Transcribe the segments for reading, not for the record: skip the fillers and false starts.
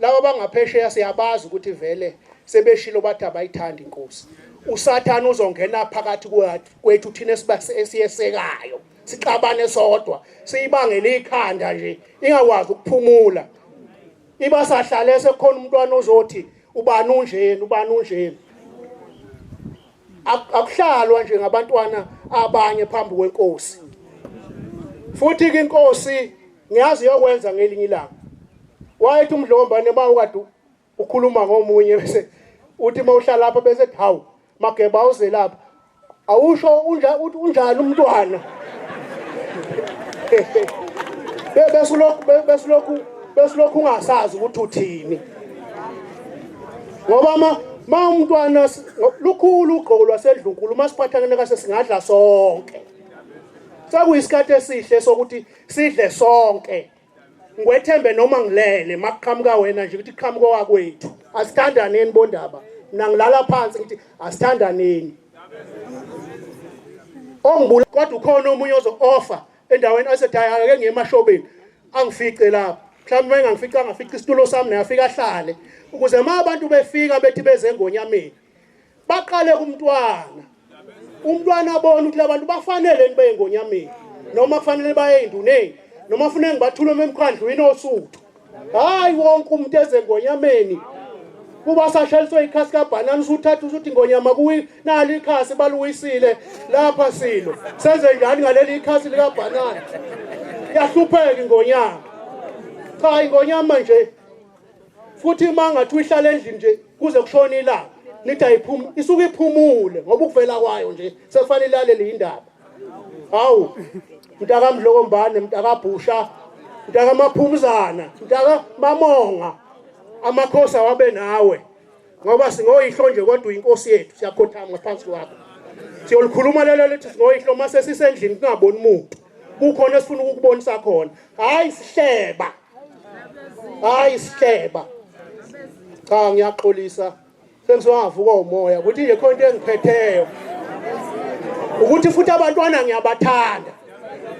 laba bangaphesheya siyabazi ukuthi vele sebeshilo bathi abayithanda inkosi. Usathane uzongena phakathi kwethu thina esiyesekayo sixabane sodwa siyibangele ikhanda nje ingakwazi ukuphumula. Iba sahlale sekhona umntwana ozothi ubani unjeni. Akuhlalwa nje ngabantwana abanye phambi kwenkosi. Futhi ke inkosi ngiyazi yokwenza ngelinye ilanga. Wayethi uMdlombane bawukade ukhuluma ngomunye bese uthi mawuhlala lapha bese hawu Mageba uze lapha awusho unjani umntwana. besulokhu ungasazi ukuthi uthini. Ngoba ma umntwana lukhulu ugqoko lwasedlunkulu masiphathane kase singadla sonke. Sekuyisikhathi esihle sokuthi sidle sonke. Ngwethembe noma ngilele makuqhamuka wena nje ukuthi qhamuka wakwethu. Asithandaneni bondaba. Mina ngilala phansi ngithi asithandaneni. Ongibula kodwa ukhona omunye ozo-offer endaweni asethi ake ngiyemashobeni angifice lapha. Mhlawumbe angafica isitulo sami naye afika ahlale ukuze ma abantu befika bethi beze ngonyameni baqale kumntwana. Umntwana abone ukuthi labantu bafanele nibe ngonyameni noma kufanele baye enduneni noma kufanele ngibathule emkhandlwini osuthu. Hayi wonke umuntu eze ngonyameni. Kuba sashaliswe ikhasi kaBhanana usuthatha usuthi ngonyama kuwi nali ikhasi baluwisile lapha silo. Senze njani ngaleli ikhasi likaBhanana? Yahlupheka ingonyama. Cha ingonyama nje. Futhi mangathi uyihlala endlini nje kuze kushona ilanga. Nithi ayiphumi isuke iphumule ngoba ukuvela kwayo nje sekufanele ilalele indaba. Hawu mntaka Mdlokombane mntaka Bhusha mntaka Maphumzana mntaka Mamonga amakhosi awabe nawe ngoba singoyihlo nje kodwa uyinkosi yethu siyakhothama ngaphansi kwakho. Siyolikhuluma lelo lethi singoyihlo mase sisendlini kungaboni umuntu. Kukhona esifuna ukukubonisa khona. Hayi sihleba. Cha ngiyaxolisa. Sengizowavuka umoya ukuthi nje khona into engiphetheyo. Ukuthi futhi abantwana ngiyabathanda.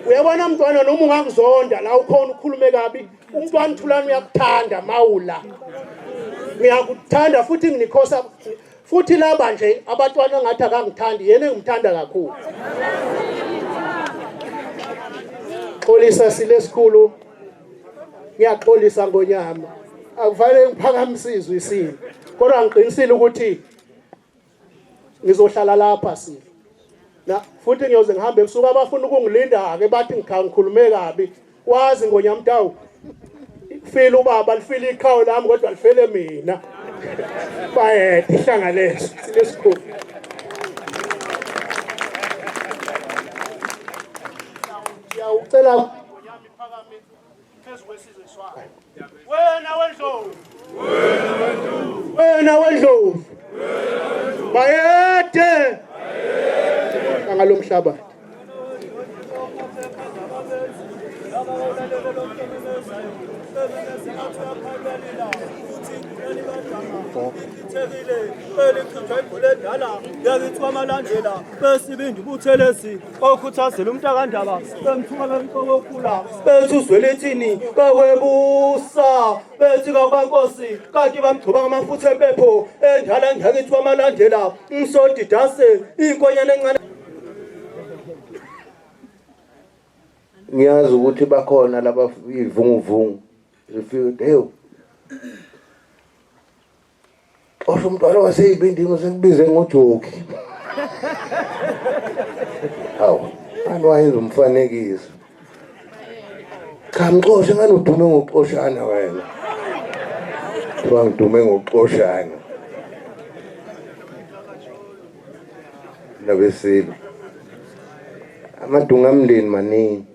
Uyabona umntwana noma ungangizonda la ukhona ukhulume kabi umntwana Thulani uyakuthanda mawula. Ngiyakuthanda futhi nginikhosa futhi laba nje abantwana ngathi akangithandi yena engimthanda kakhulu. Xolisa silesikhulu. Ngiyaxolisa ngonyama. Akufanele ngiphakamisizwe isimo. Kodwa ngiqinisile ukuthi ngizohlala lapha silo. Na futhi ngiyoze ngihambe ebusuku abafuna ukungilinda ke bathi ngikhulume kabi. Wazi ngonyamtawu. Fela ubaba lifile ikhawu lami kodwa lifele mina. Bayede ihlanga leso silesikhulu. Ngiyacela ngonyama iphakame phezulu kwesizwe swayo. Wena wendlovu. Bayede. Ngalomhlaba. Yakichwamalandela besibindi buthelesi okhuthazela umntakandaba bemthumela emqokokhula bethi uzwelethini kakwebusa bethi kakwankosi kanti bamgcoba ngamafutha empepho endala ngiyakichwamalandela ngisodidase inkonyane encane. Ngiyazi ukuthi bakhona laba ivunguvungu ifike hey osho umntwana waseyibindingo sekubize ngojoki. Hawu anwayenza umfanekiso cha mxoshe ngani udume ngoxoshana wena wangidume ngoxoshana nabesilo amadunga amndeni maningi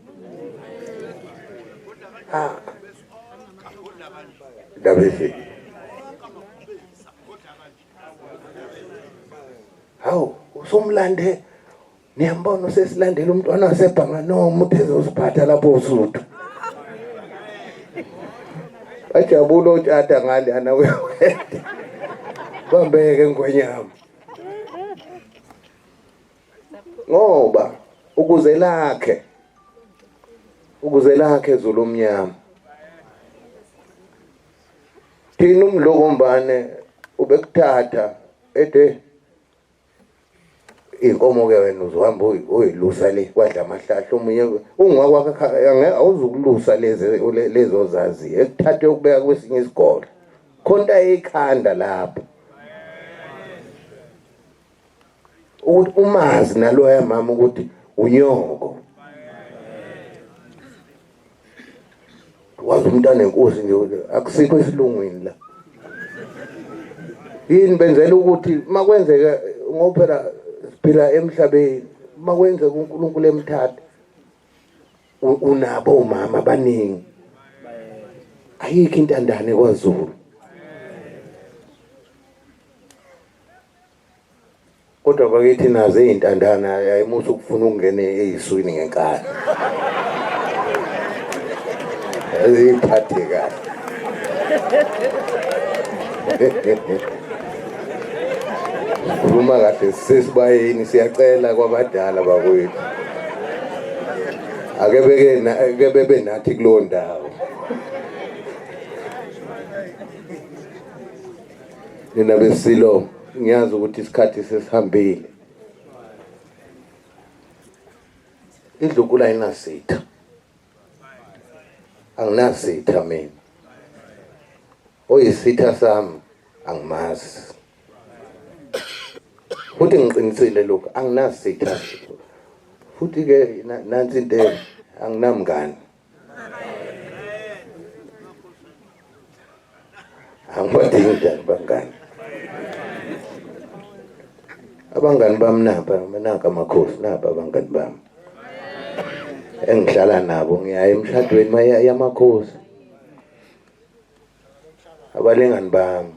dabese hawu usumlande niyambona sesilandela umntwana wasebhanga noma utheze usiphatha lapho usuthu bajabula utata ngale ana wena bambeke ngonyama ngoba ukuze lakhe zulumnyama thina umdlokombane ubekuthatha ede inkomo ke wena uzohamba uyilusa le kwadla amahlahla omunye ungakwakha awuzukulusa lezo zazi ekuthathe ukubeka kwesinye isikole khonta ekhanda lapho ukuthi umazi naloya mama ukuthi unyoko wazi umntana enkosi nje akusikho isilungwini la yini benzela ukuthi makwenzeka ngophela siphila emhlabeni makwenzeka uNkulunkulu emthatha unabo omama abaningi ayikho intandane kwaZulu kodwa bakithi nazo izintandana yayimusa ukufuna ukungena eziswini ngenkani eziphathe kahle khuluma kahle sesibayini siyacela kwabadala bakwethu ake bebe nathi kulowo ndawo nina besilo ngiyazi ukuthi isikhathi sesihambile indlunkulu ayinasitha anginasitha mina oyisitha sami angimazi futhi ngiqinisile lokho anginasitha futhi ke nansi into anginamngani angibadingi njani bangani abangani bami napa amakhosi napa abangani bami engihlala nabo ngiya emshadweni yamakhosi abalengani bami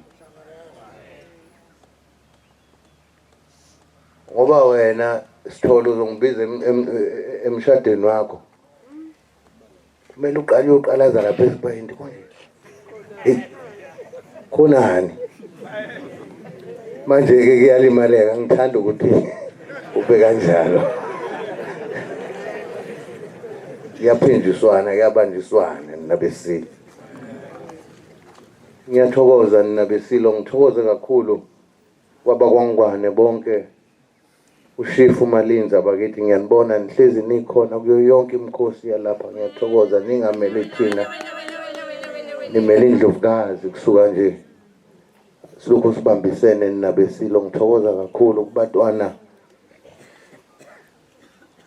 ngoba wena Sithole uzongibiza emshadweni wakho kumele uqale uyoqalaza lapha esibayini konje khonani manje ke kuyalimaleka ngithanda ukuthi ube kanjalo kuyaphinjiswana kuyabanjiswana nabesilo ngiyathokoza nabesilo ngithokoze kakhulu kwabakwangwane bonke uShifu Malinza bakithi ngiyanibona nihlezi nikhona kuyo yonke imikhosi yalapha ngiyathokoza ningameli thina nimele indlovukazi kusuka nje silokho sibambisene nabesilo ngithokoza kakhulu kubatwana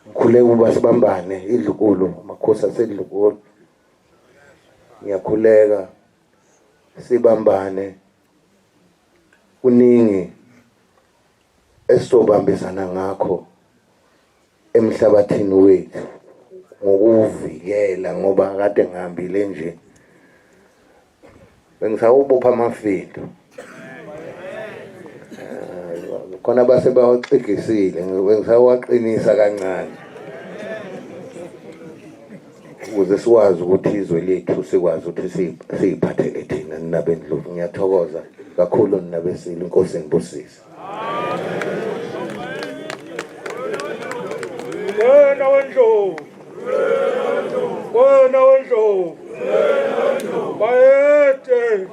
ngikhuleka uba sibambane idlukulu amakhosi asedlukulu ngiyakhuleka sibambane kuningi esobambisana ngakho emhlabathini wethu ngokuvikela ngoba kade ngihambile nje bengisawubopha amafindo khona base bawaxigisile bengisawaqinisa kancane ukuze sikwazi ukuthi izwe lethu sikwazi ukuthi siyiphathele thina nabendlovu ngiyathokoza kakhulu nabesilo inkosi ngibusise wena wendlovu bayede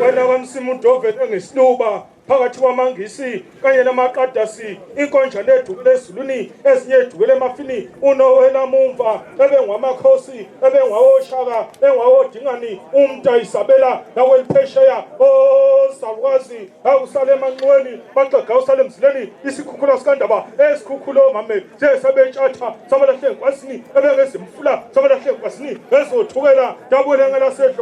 wena kamsimu Doveli engisiluba phakathi kwamangisi kanye namaqadasi inkonja lethu kulezulwini ezinye edukele emafini unowela mumva ebengwamakhosi ebengwawoshaka engwawodingani umntayisabela nakweliphesheya osalukazi awusale emanqweni baxega usale emzileni isikhukhula sikandaba esikhukhulo mame sesebetshatha sabalahle enkwasini ebengezimfula sabalahle enkwasini ezothukela dabule ngelasedlo